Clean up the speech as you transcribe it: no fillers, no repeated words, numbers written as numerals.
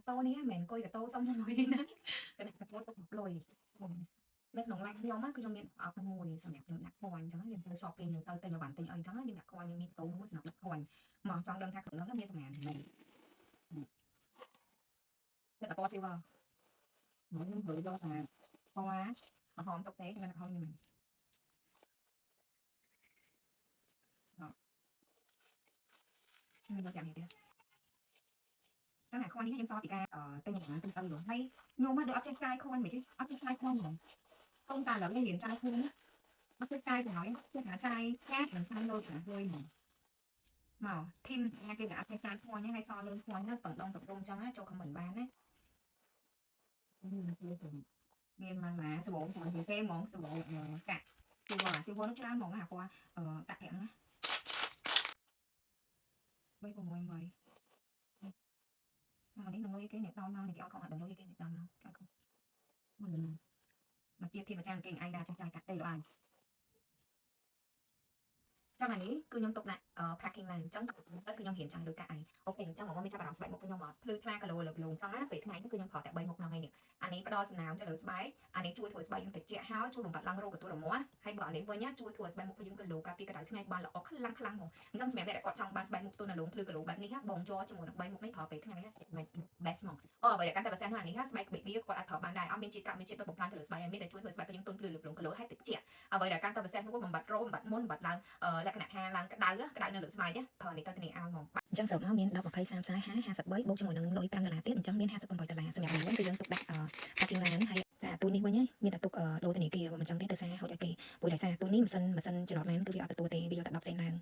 tô này á mình coi cái tô xong rồi nó cái này cái tô lồi lớp nồng lạnh nhau á cứ trong miệng ở cái ngồi sầm đẹp đặt khoan cho nó liền tôi sọp nhiều tôi nhiều bản tình ơi cho nó liền đặt khoan như miệng tô nó sập đặt khoan mà trong đơn thác nó các miệng ngàn mình cái tập silver mỗi những người do là hoa hòm thực tế nên là không như mình mình chẳng hiểu cái này khoanนี้ยังซอสอีกtên là tên rồi hay nhưng mà được áp trên cai khoan mày chứ áp trên cai khoan rồi không ta là cái liền trai khoan á áp trên cai thì nói cái hả trai khác là trai lôi cả hơi mà thêm nghe cái áp trên cai khoan nhá hay so lên khoan nó tổng đông cho á cho comment bán á miền mà sơ bộ thì thêm món sơ bộ cả siêu nó cho ăn món hả qua cắt thẳng á bây cùng em vậy mà đến nuôi cái này đau mau này cái con đừng nuôi cái này đau mau cái con mà chia khi mà trang kinh ai ra trang cắt đây đồ ăn trong nàyนี้คือខ្ញុំទុកដាក់ packing ឡើងអញ្ចឹងទៅគឺខ្ញុំរៀនចង់ដូចកាក់អីអូខេអញ្ចឹងមកមានចាប់អារម្មណ៍ស្បែកមុខខ្ញុំមកភ្លឺថ្លាគីឡូលើគីឡូអញ្ចឹងណាពេលថ្ងៃគឺខ្ញុំប្រើតែ3មុខហ្នឹងឯងនេះអានេះផ្ដល់សំណើមទៅលើស្បែកអានេះជួយធ្វើស្បែកយើងត្រជាក់ហើយជួយបំបត្តិឡើងរោគកន្ទួលរមាស់ហើយបើអានេះវិញជួយធ្វើស្បែកមុខយើងគីឡូកាពីកម្ដៅថ្ងៃបានល្អខ្លាំងហ្មងអញ្ចឹងសម្រាប់អ្នកដែលគាត់ចង់បានស្បែកមុខទន់រលោងភ្លឺគីឡូបែបនេះបងយកជាមួយនឹង3មុខនេះប្រើពេលថ្ងៃ best ហ្មងអូបើកាន់តែបើសិនថានេះស្បែកប៊ីប៊ីគាត់អាចប្រើបានដែរអត់មានជាតិកាក់មានជាតិបំផ្លាញទៅលើស្បែកហើយមានតែជួយធ្វើស្បែកយើងទន់ភ្លឺលើគីឡូហើយត្រជាក់អ្វីដែលកាន់តែបើសិននោះបំបត្តិរោគបំបត្តិមុនបំបត្តិឡើងលក្ខណៈថាឡើងក្តៅនៅលើស្បែកប្រើនេះទៅគ្នាឲ្យហ្មងអញ្ចឹងសរុបមកមាន10 20 30 40 53បូកជាមួយនឹងលុយ$5ទៀតអញ្ចឹងមាន$58សម្រាប់ខ្ញុំគឺយើងទុកដាក់packing ឡើងហើយតែទូនេះវិញមានតែទុកលុយធនាគារមិនអញ្ចឹងទេទៅសារហូចឲ្យគេព្រោះដោយសារទូនេះម៉ាស៊ីនចំណតឡានគឺវាអត់ទទួលទេវាយកតែ10សេនឡើង